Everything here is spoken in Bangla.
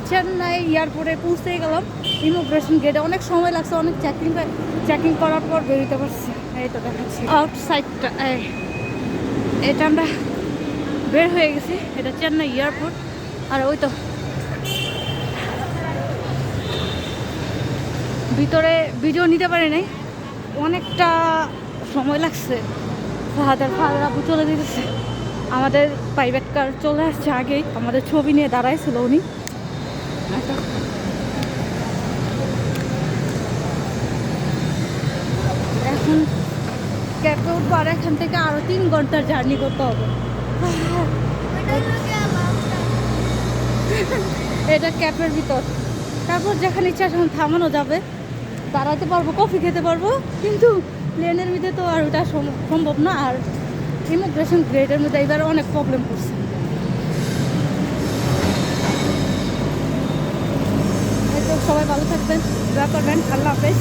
চেন্নাই এয়ারপোর্টে পৌঁছে গেলাম। ইমিগ্রেশন গেটে অনেক সময় লাগছে, অনেক চেকিং করার পর বেরোতে পারছি। এই তো দেখাচ্ছি আউটসাইডটা, এটা আমরা বের হয়ে গেছি। এটা চেন্নাই এয়ারপোর্ট। আর ওই তো ভিতরে ভিডিও নিতে পারি নাই, অনেকটা সময় লাগছে। ফাদার আপু চলে দিতেছে, আমাদের প্রাইভেট কার চলে আসছে আগেই, আমাদের ছবি নিয়ে দাঁড়াইছিল উনি। এখন ক্যাবে উঠবো, আর এখান থেকে আরো 3 ঘন্টার জার্নি করতে হবে। এটা ক্যাবের ভিতর, তারপর যেখানে ইচ্ছা সেখানে থামানো যাবে, দাঁড়াতে পারবো, কফি খেতে পারবো, কিন্তু প্লেনের মধ্যে তো আর ওটা সম্ভব না। আর ইমিগ্রেশন গেটের মধ্যে এবার অনেক প্রবলেম করছে। সবাই ভালো থাকবেন, দোয়া করবেন। আল্লাহ হাফেজ।